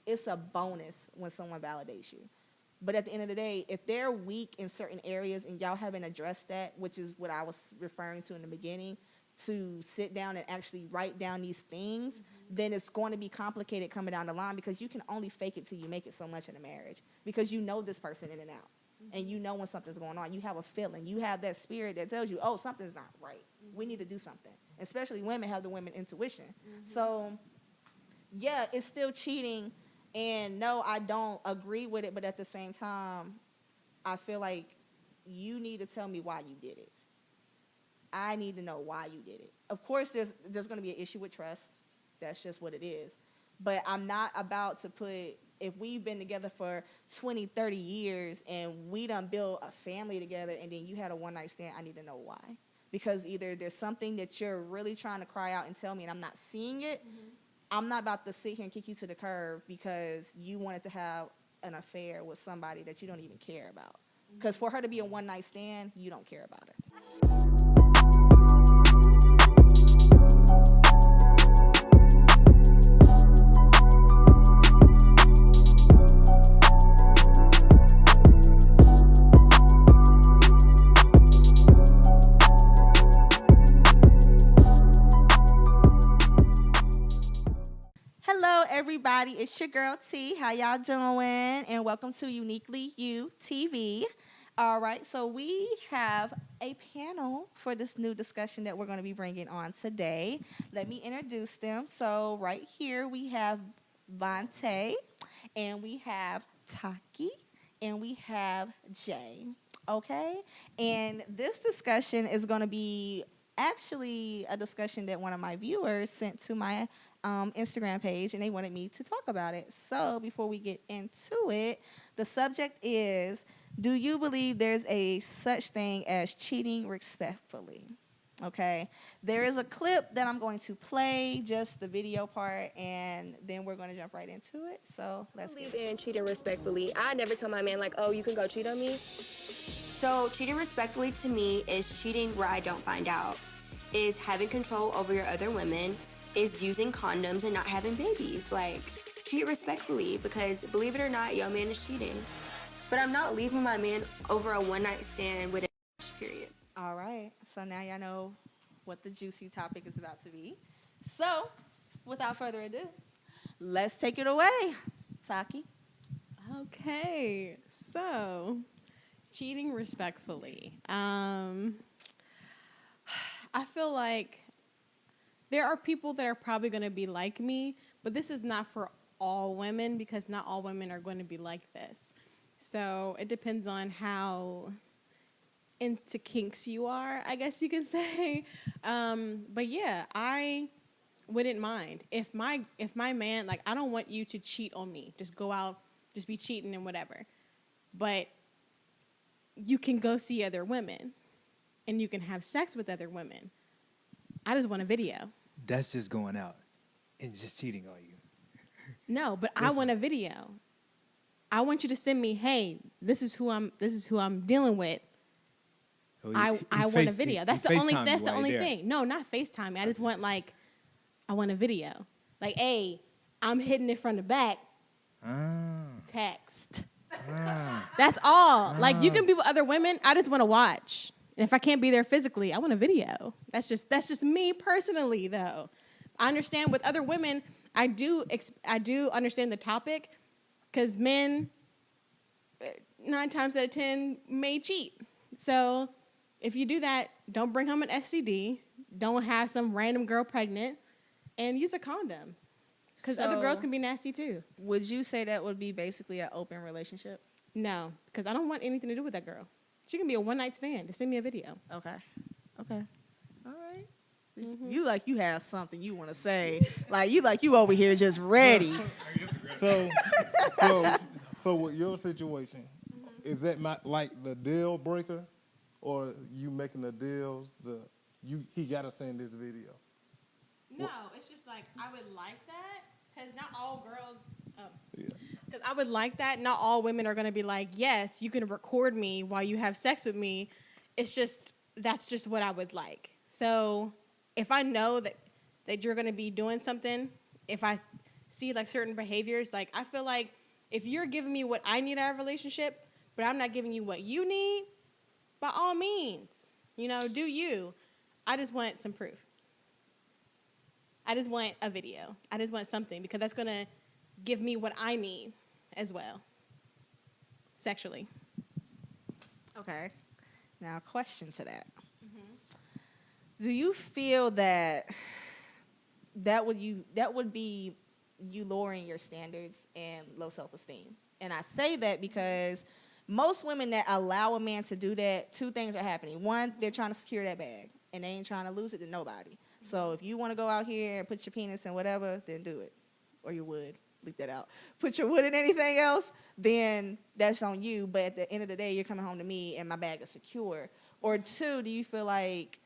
it's a bonus when someone validates you. But at the end of the day, if they're weak in certain areas and y'all haven't addressed that, which is what I was referring to in the beginning, to sit down and actually write down these things, then it's going to be complicated coming down the line, because you can only fake it till you make it so much in a marriage, because you know this person in and out. And you know when something's going on. You have a feeling. You have that spirit that tells you, oh, something's not right. We need to do something. Especially women have the women intuition. So, yeah, it's still cheating. And no, I don't agree with it. But at the same time, I feel like you need to tell me why you did it. I need to know why you did it. Of course, there's going to be an issue with trust. That's just what it is. But I'm not about to put, if we've been together for 20, 30 years and we done built a family together and then you had a one-night stand, I need to know why. Because either there's something that you're really trying to cry out and tell me and I'm not seeing it. I'm not about to sit here and kick you to the curb because you wanted to have an affair with somebody that you don't even care about. Because for her to be a one-night stand, you don't care about her. Hello, everybody. It's your girl T. How y'all doing? And welcome to Uniquely You TV. All right, so we have a panel for this new discussion that we're going to be bringing on today. Let me introduce them. So right here we have Vontae, and we have Taki, and we have Jay. Okay, and this discussion is going to be actually a discussion that one of my viewers sent to my Instagram page, and they wanted me to talk about it. So before we get into it, the subject is, do you believe there's a such thing as cheating respectfully? Okay, there is a clip that I'm going to play, just the video part, and then we're going to jump right into it. So let's believe in cheating respectfully. I never tell my man, like, oh, you can go cheat on me. So cheating respectfully to me is cheating where I don't find out, is having control over your other women, is using condoms and not having babies. Like, cheat respectfully, because believe it or not, your man is cheating. But I'm not leaving my man over a one-night stand with a period. All right, so now y'all know what the juicy topic is about to be. So, without further ado, let's take it away, Taki. Okay, so cheating respectfully. I feel like there are people that are probably going to be like me, but this is not for all women, because not all women are going to be like this. So it depends on how into kinks you are, I guess you can say. But yeah, I wouldn't mind if my man, like, I don't want you to cheat on me. Just go out, just be cheating and whatever. But you can go see other women and you can have sex with other women. I just want a video. That's just going out and just cheating on you. No, but I want a video. I want you to send me, hey, this is who I'm dealing with. Oh, I want a video. That's the only thing. No, not FaceTime. I just want, like, I want a video. Like, hey, I'm hitting it from the back. Text. That's all. Like, you can be with other women. I just want to watch. And if I can't be there physically, I want a video. That's just me personally, though. I understand with other women, I do understand the topic, because men, 9 times out of 10, may cheat. So if you do that, don't bring home an STD. Don't have some random girl pregnant, and use a condom, because other girls can be nasty too. Would you say that would be basically an open relationship? No, because I don't want anything to do with that girl. She can be a one-night stand. Just send me a video. Okay. All right. Mm-hmm. You like you have something you want to say. like you over here just ready. So with your situation, is that like the deal breaker, or you making the deals? He gotta send this video. No, it's just like I would like that, because not all girls. Because I would like that. Not all women are going to be like, yes, you can record me while you have sex with me. It's just, that's just what I would like. So if I know that you're going to be doing something, if I see like certain behaviors. Like I feel like if you're giving me what I need out of a relationship, but I'm not giving you what you need, by all means, do you. I just want some proof. I just want a video. I just want something because that's going to give me what I need as well, sexually. Okay. Now, a question to that. Do you feel that would be you lowering your standards and low self-esteem? And I say that because most women that allow a man to do that, two things are happening. One, they're trying to secure that bag, and they ain't trying to lose it to nobody. So if you want to go out here and put your penis in whatever, then do it. Or your wood. Leave that out. Put your wood in anything else, then that's on you. But at the end of the day, you're coming home to me, and my bag is secure. Or two, do you feel like,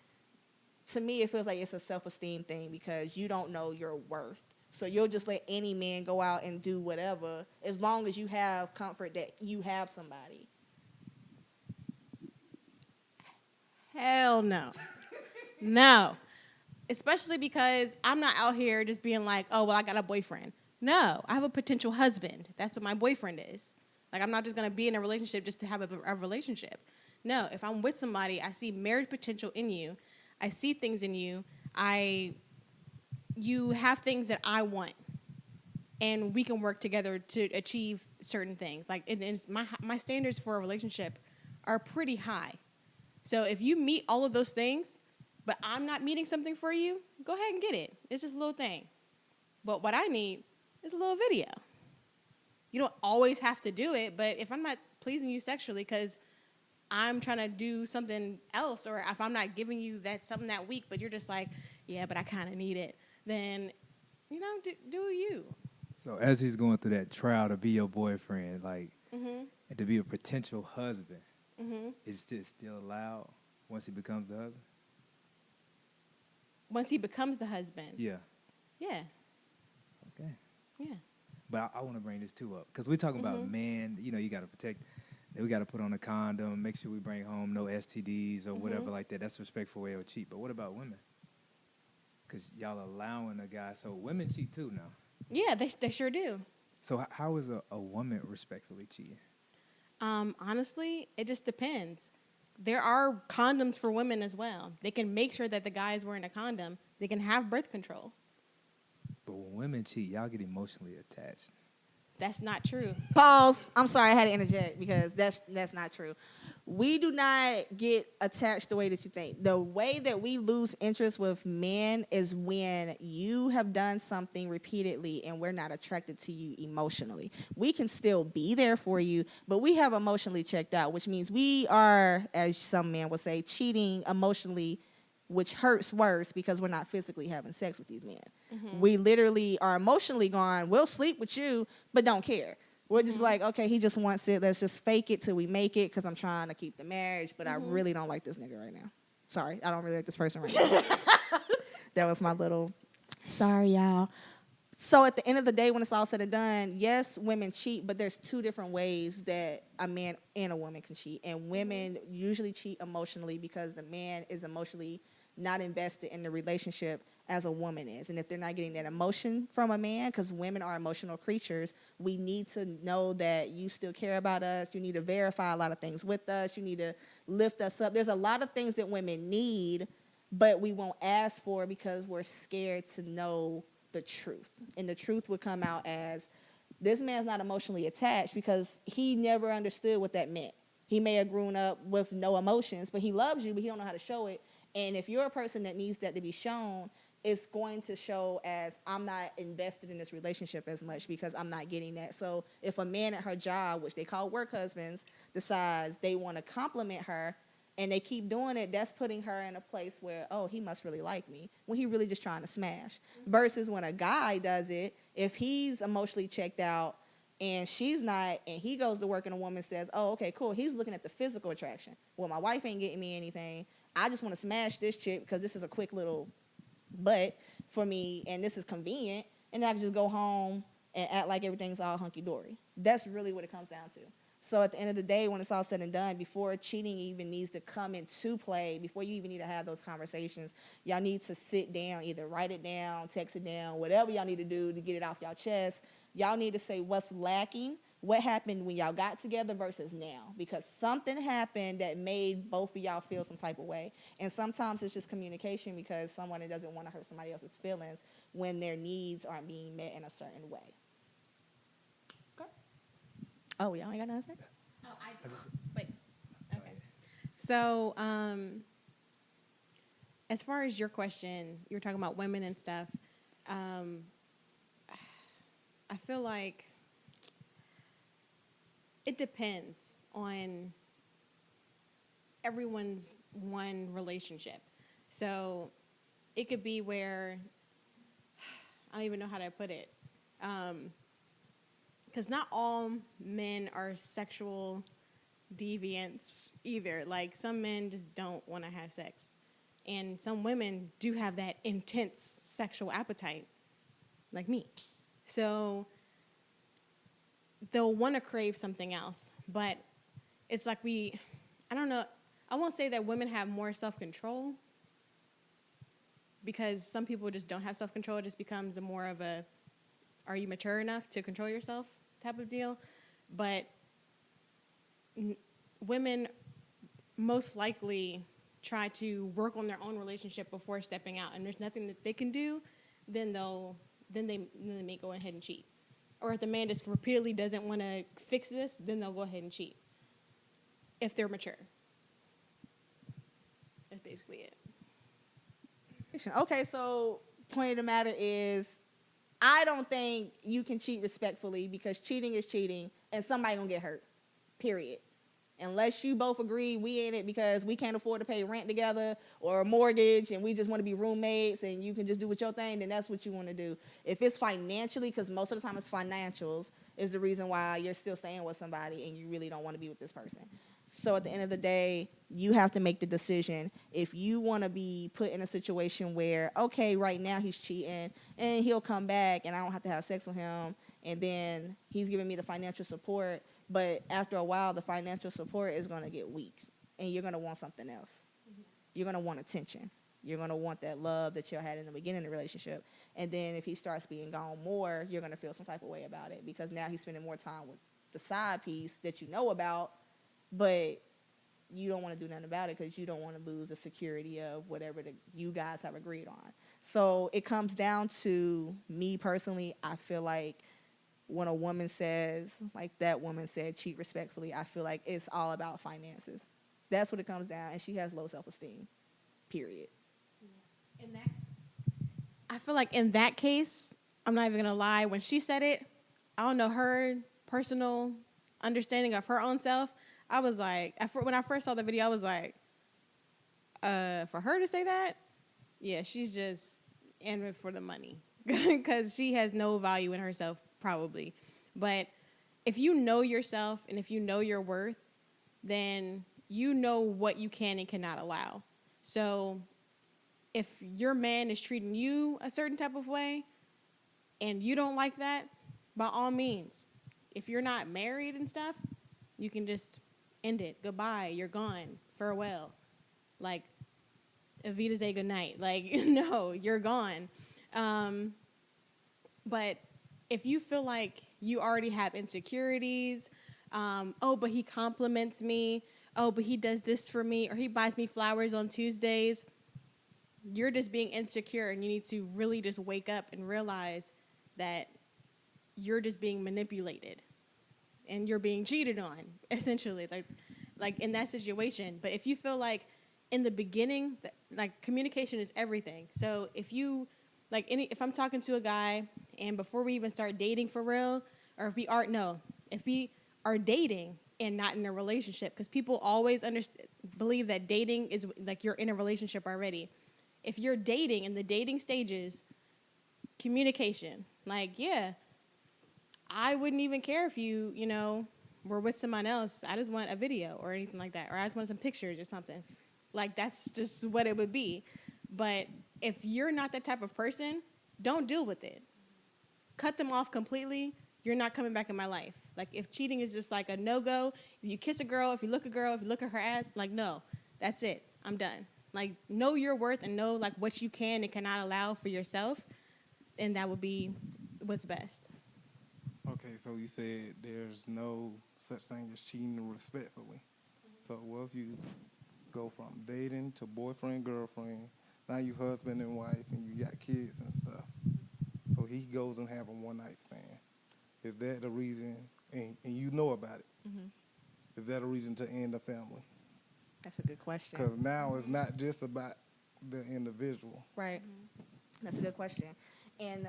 to me, it feels like it's a self-esteem thing because you don't know your worth. So you'll just let any man go out and do whatever as long as you have comfort that you have somebody. Hell no. No. Especially because I'm not out here just being like, oh, well, I got a boyfriend. No, I have a potential husband. That's what my boyfriend is. Like, I'm not just going to be in a relationship just to have a relationship. No, if I'm with somebody, I see marriage potential in you. I see things in you. You have things that I want. And we can work together to achieve certain things. Like, my standards for a relationship are pretty high. So if you meet all of those things, but I'm not meeting something for you, go ahead and get it. It's just a little thing. But what I need is a little video. You don't always have to do it, but if I'm not pleasing you sexually because I'm trying to do something else, or if I'm not giving you something that week, but you're just like, yeah, but I kind of need it, then, do you. So as he's going through that trial to be your boyfriend, like, Mm-hmm. and to be a potential husband, Mm-hmm. is this still allowed once he becomes the husband? Once he becomes the husband. Yeah. Yeah. Okay. Yeah. But I want to bring this too up because we're talking about men. You got to protect. We got to put on a condom. Make sure we bring home no STDs or whatever like that. That's a respectful way of cheat. But what about women? Because y'all allowing a guy. So women cheat too now. Yeah, they sure do. So how is a woman respectfully cheating? Honestly, it just depends. There are condoms for women as well. They can make sure that the guy is wearing a condom. They can have birth control. But when women cheat, y'all get emotionally attached. That's not true. Pause. I'm sorry, I had to interject because that's not true. We do not get attached the way that you think. The way that we lose interest with men is when you have done something repeatedly and we're not attracted to you emotionally. We can still be there for you, but we have emotionally checked out, which means we are, as some men would say, cheating emotionally, which hurts worse because we're not physically having sex with these men. We literally are emotionally gone. We'll sleep with you, but don't care. We're just like, okay, he just wants it. Let's just fake it till we make it because I'm trying to keep the marriage, but I really don't like this nigga right now. Sorry, I don't really like this person right now. That was my little, sorry, y'all. So at the end of the day, when it's all said and done, yes, women cheat, but there's two different ways that a man and a woman can cheat. And women usually cheat emotionally because the man is emotionally not invested in the relationship as a woman is. And if they're not getting that emotion from a man, because women are emotional creatures, we need to know that you still care about us. You need to verify a lot of things with us. You need to lift us up. There's a lot of things that women need, but we won't ask for because we're scared to know the truth. And the truth would come out as, this man's not emotionally attached because he never understood what that meant. He may have grown up with no emotions, but he loves you, but he don't know how to show it. And if you're a person that needs that to be shown, it's going to show as, I'm not invested in this relationship as much because I'm not getting that. So if a man at her job, which they call work husbands, decides they want to compliment her and they keep doing it, that's putting her in a place where, oh, he must really like me, when he really just trying to smash. Versus when a guy does it, if he's emotionally checked out and she's not, and he goes to work and a woman says, oh, okay, cool, he's looking at the physical attraction. Well, my wife ain't getting me anything. I just want to smash this chick because this is a quick little butt for me and this is convenient, and I can just go home and act like everything's all hunky-dory. That's really what it comes down to. So at the end of the day, when it's all said and done, before cheating even needs to come into play, before you even need to have those conversations, y'all need to sit down, either write it down, text it down, whatever y'all need to do to get it off y'all chest. Y'all need to say what's lacking, what happened when y'all got together versus now, because something happened that made both of y'all feel some type of way. And sometimes it's just communication, because someone doesn't want to hurt somebody else's feelings when their needs aren't being met in a certain way. Okay. Oh, y'all ain't got nothing? Oh, I wait. Okay. So, as far as your question, you were talking about women and stuff. I feel like it depends on everyone's one relationship. So it could be where, I don't even know how to put it. Because not all men are sexual deviants either. Like, some men just don't want to have sex. And some women do have that intense sexual appetite, like me. So they'll want to crave something else. But it's like I don't know, I won't say that women have more self-control, because some people just don't have self-control. It just becomes more of a, are you mature enough to control yourself type of deal. But women most likely try to work on their own relationship before stepping out, and there's nothing that they can do, then they may go ahead and cheat. Or if the man just repeatedly doesn't want to fix this, then they'll go ahead and cheat if they're mature. That's basically it. Okay, so point of the matter is, I don't think you can cheat respectfully, because cheating is cheating and somebody gonna get hurt, period. Unless you both agree we in it because we can't afford to pay rent together or a mortgage and we just want to be roommates and you can just do with your thing, then that's what you want to do. If it's financially, because most of the time it's financials, is the reason why you're still staying with somebody and you really don't want to be with this person. So at the end of the day, you have to make the decision. If you want to be put in a situation where, okay, right now he's cheating and he'll come back and I don't have to have sex with him, and then he's giving me the financial support, but after a while the financial support is going to get weak and you're going to want something else. Mm-hmm. You're going to want attention. You're going to want that love that you had in the beginning of the relationship. And then if he starts being gone more, you're going to feel some type of way about it, because now he's spending more time with the side piece that you know about, but you don't want to do nothing about it because you don't want to lose the security of whatever you guys have agreed on. So it comes down to me personally. I feel like when a woman says, like that woman said, cheat respectfully, I feel like it's all about finances. That's what it comes down, and she has low self-esteem, period. I feel like in that case, I'm not even going to lie, when she said it, I don't know her personal understanding of her own self. I was like, when I first saw the video, I was like, for her to say that, yeah, she's just in it for the money, because she has no value in herself, probably. But if you know yourself and if you know your worth, then you know what you can and cannot allow. So if your man is treating you a certain type of way and you don't like that, by all means, if you're not married and stuff, you can just end it. Goodbye. You're gone. Farewell. Like, Evita say goodnight. Like, no, you're gone. But if you feel like you already have insecurities, oh, but he compliments me. Oh, but he does this for me, or he buys me flowers on Tuesdays. You're just being insecure, and you need to really just wake up and realize that you're just being manipulated and you're being cheated on, essentially, like in that situation. But if you feel like in the beginning, like, communication is everything. So if you, like, if I'm talking to a guy and before we even start dating for real, or if we are dating and not in a relationship, because people always believe that dating is like you're in a relationship already. If you're dating, in the dating stages, communication, like, yeah, I wouldn't even care if you were with someone else. I just want a video or anything like that, or I just want some pictures or something. Like, that's just what it would be. But if you're not that type of person, don't deal with it. Cut them off completely. You're not coming back in my life. Like if cheating is just like a no-go, if you kiss a girl, if you look at her ass, like no, that's it. I'm done. Like know your worth and know like what you can and cannot allow for yourself, and that would be what's best. Okay, so you said there's no such thing as cheating respectfully. So what if you go from dating to boyfriend, girlfriend, now you husband and wife, and you got kids and stuff. So he goes and have a one-night stand. Is that the reason, and you know about it, is that a reason to end the family? That's a good question. Because now it's not just about the individual. Right. That's a good question. And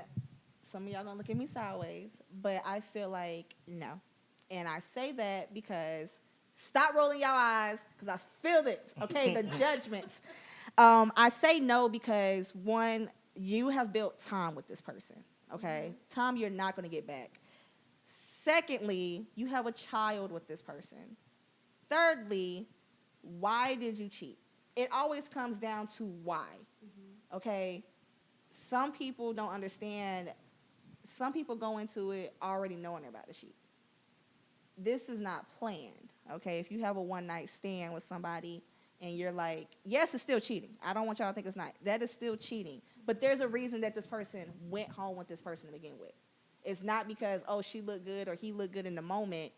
some of y'all gonna look at me sideways, but I feel like no. And I say that because stop rolling your eyes because I feel it, okay? The judgments. I say no because one, you have built time with this person, okay? Time you're not gonna get back. Secondly, you have a child with this person. Thirdly, why did you cheat? It always comes down to why, okay? Some people don't understand. Some people go into it already knowing they're about to cheat. This is not planned, okay? If you have a one-night stand with somebody and you're like, yes, it's still cheating. I don't want y'all to think it's not. That is still cheating. But there's a reason that this person went home with this person to begin with. It's not because, oh, she looked good or he looked good in the moment.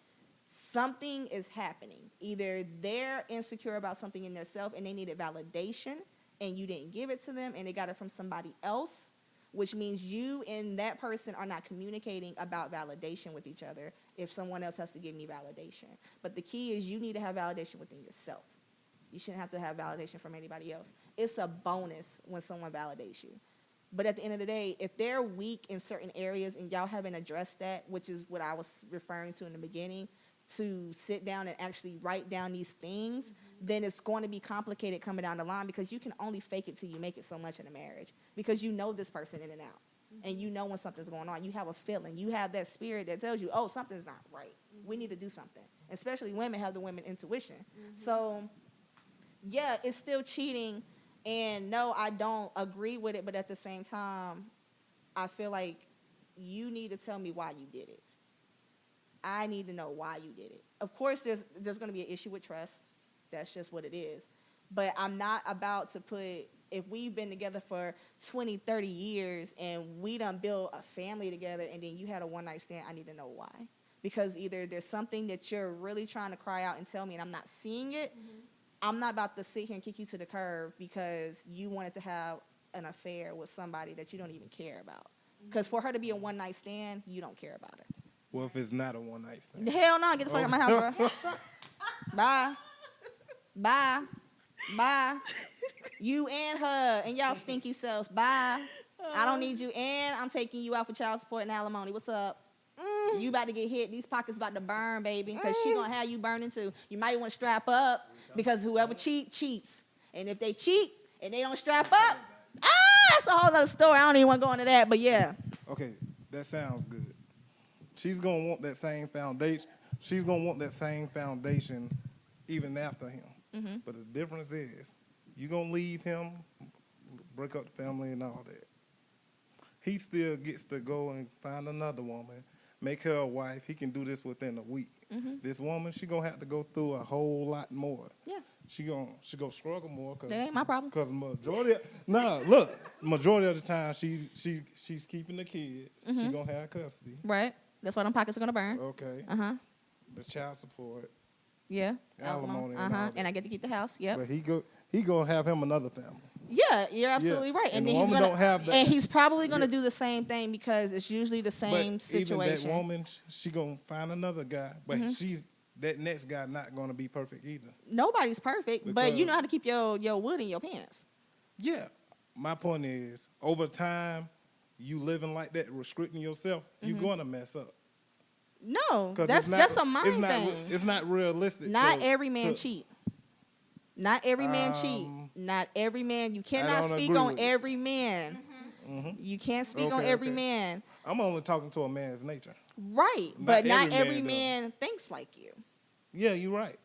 Something is happening. Either they're insecure about something in themselves and they needed validation and you didn't give it to them and they got it from somebody else, which means you and that person are not communicating about validation with each other if someone else has to give me validation. But the key is you need to have validation within yourself. You shouldn't have to have validation from anybody else. It's a bonus when someone validates you. But at the end of the day, if they're weak in certain areas and y'all haven't addressed that, which is what I was referring to in the beginning, to sit down and actually write down these things, then it's going to be complicated coming down the line because you can only fake it till you make it so much in a marriage because you know this person in and out. And you know when something's going on. You have a feeling. You have that spirit that tells you, oh, something's not right. We need to do something. Especially women have the women intuition. So, yeah, it's still cheating. And no, I don't agree with it. But at the same time, I feel like you need to tell me why you did it. I need to know why you did it. Of course, there's going to be an issue with trust. That's just what it is. But I'm not about to put, if we've been together for 20, 30 years and we done built a family together and then you had a one-night stand, I need to know why. Because either there's something that you're really trying to cry out and tell me and I'm not seeing it. I'm not about to sit here and kick you to the curb because you wanted to have an affair with somebody that you don't even care about. Because for her to be a one-night stand, you don't care about her. Well, if it's not a one-night stand. Hell no, get the fuck out of my house, bro. Bye. Bye. Bye. You and her and y'all stinky selves. Bye. I don't need you. And I'm taking you out for child support and alimony. What's up? You about to get hit. These pockets about to burn, baby. Because she going to have you burning too. You might want to strap up because whoever cheats. And if they cheat and they don't strap up, that's a whole other story. I don't even want to go into that. But yeah. Okay, that sounds good. She's going to want that same foundation. She's going to want that same foundation even after him. But the difference is, you're going to leave him, break up the family and all that. He still gets to go and find another woman, make her a wife. He can do this within a week. This woman, she going to have to go through a whole lot more. Yeah. She gonna struggle more. That ain't my problem. Because majority of the time, she's keeping the kids. She going to have custody. Right. That's why them pockets are going to burn. Okay. Uh-huh. The child support. Yeah. Alimony and all that. And I get to keep the house. Yep. But he gonna have him another family. Yeah, you're absolutely right. And And the then he's woman gonna don't have that. and he's probably gonna do the same thing because it's usually the same But situation. even that woman, she gonna find another guy. But that next guy not gonna be perfect either. Nobody's perfect, but you Because- know how to keep your wood in your pants. Yeah. My point is, over time, you living like that, restricting yourself, you're gonna mess up. No, 'Cause that's a mind it's not, thing. It's not realistic. Not to- every man to- cheat. Not every man cheat. Not every man. You cannot don't speak agree on with it. every man. You can't speak on Okay, every okay. man. I'm only talking to a man's nature. Right, Not but not every every man man thinks like you. Yeah, you're right.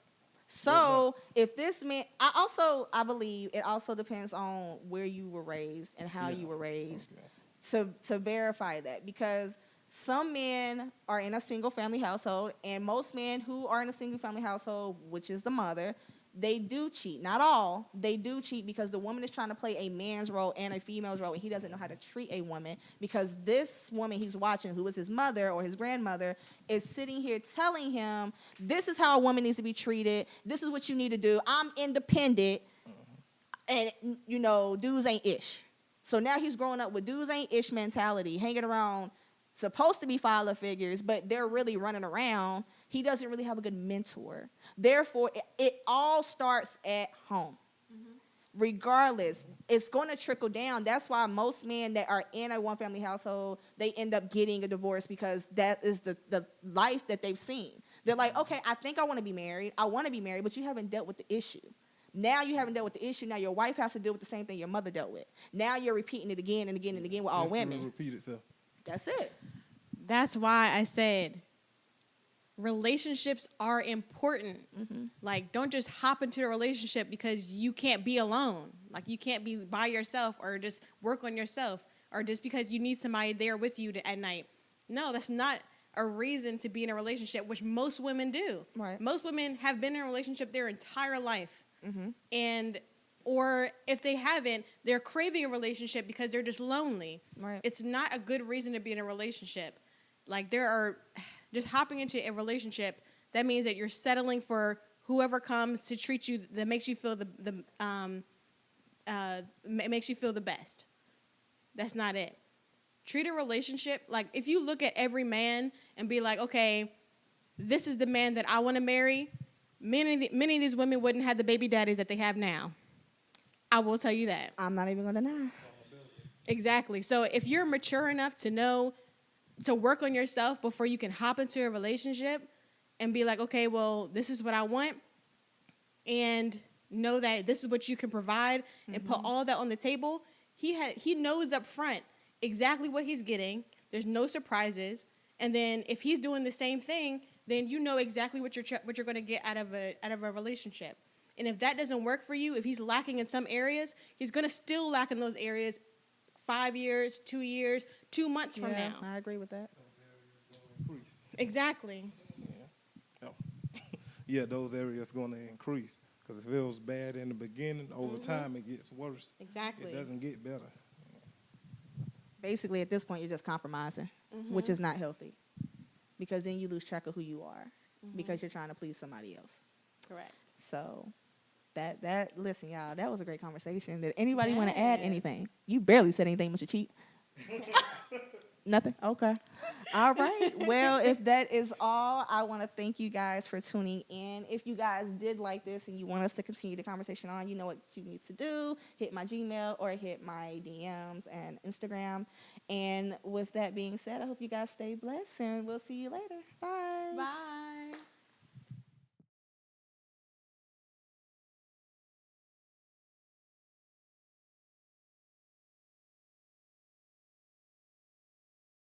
So if this man, I believe it also depends on where you were raised and how Yeah. you were raised Okay. to verify that, because Some men are in a single family household, and most men who are in a single family household, which is the mother, they do cheat. Not all, they do cheat because the woman is trying to play a man's role and a female's role, and he doesn't know how to treat a woman because this woman he's watching, who is his mother or his grandmother, is sitting here telling him, this is how a woman needs to be treated. This is what you need to do. I'm independent, and, you know, dudes ain't ish. So now he's growing up with dudes ain't ish mentality, hanging around, supposed to be father figures, but they're really running around. He doesn't really have a good mentor. Therefore, it all starts at home. Regardless, it's going to trickle down. That's why most men that are in a one-family household, they end up getting a divorce because that is the life that they've seen. They're like, okay, I think I want to be married. I want to be married, but you haven't dealt with the issue. Now you haven't dealt with the issue. Now your wife has to deal with the same thing your mother dealt with. Now you're repeating it again and again and again with all History women. repeat itself. That's it. That's why I said relationships are important. Like, don't just hop into a relationship because you can't be alone. Like, you can't be by yourself or just work on yourself or just because you need somebody there with you at night. No, that's not a reason to be in a relationship, which most women do. Right. Most women have been in a relationship their entire life. And or if they haven't, they're craving a relationship because they're just lonely. Right. It's not a good reason to be in a relationship. Like, there are just hopping into a relationship, that means that you're settling for whoever comes to treat you that makes you feel makes you feel the best. That's not it. Treat a relationship like, if you look at every man and be like, okay, this is the man that I want to marry, many of these women wouldn't have the baby daddies that they have now. I will tell you that. I'm not even going to deny. Exactly. So if you're mature enough to know to work on yourself before you can hop into a relationship and be like, okay, well, this is what I want, and know that this is what you can provide and put all that on the table, he knows up front exactly what he's getting. There's no surprises. And then if he's doing the same thing, then you know exactly what you're going to get out of a relationship. And if that doesn't work for you, if he's lacking in some areas, he's going to still lack in those areas 5 years, 2 years, 2 months from now. I agree with that. Increase. Exactly. Yeah, those areas going to increase because if it was bad in the beginning, over time it gets worse. Exactly. It doesn't get better. Basically, at this point, you're just compromising, which is not healthy, because then you lose track of who you are because you're trying to please somebody else. Correct. So that listen, y'all, that was a great conversation. Did anybody want to add anything? You barely said anything, Mr. Cheat. Nothing? Okay. All right. Well, if that is all, I want to thank you guys for tuning in. If you guys did like this and you want us to continue the conversation on, you know what you need to do. Hit my Gmail or hit my DMs and Instagram. And with that being said, I hope you guys stay blessed, and we'll see you later. Bye.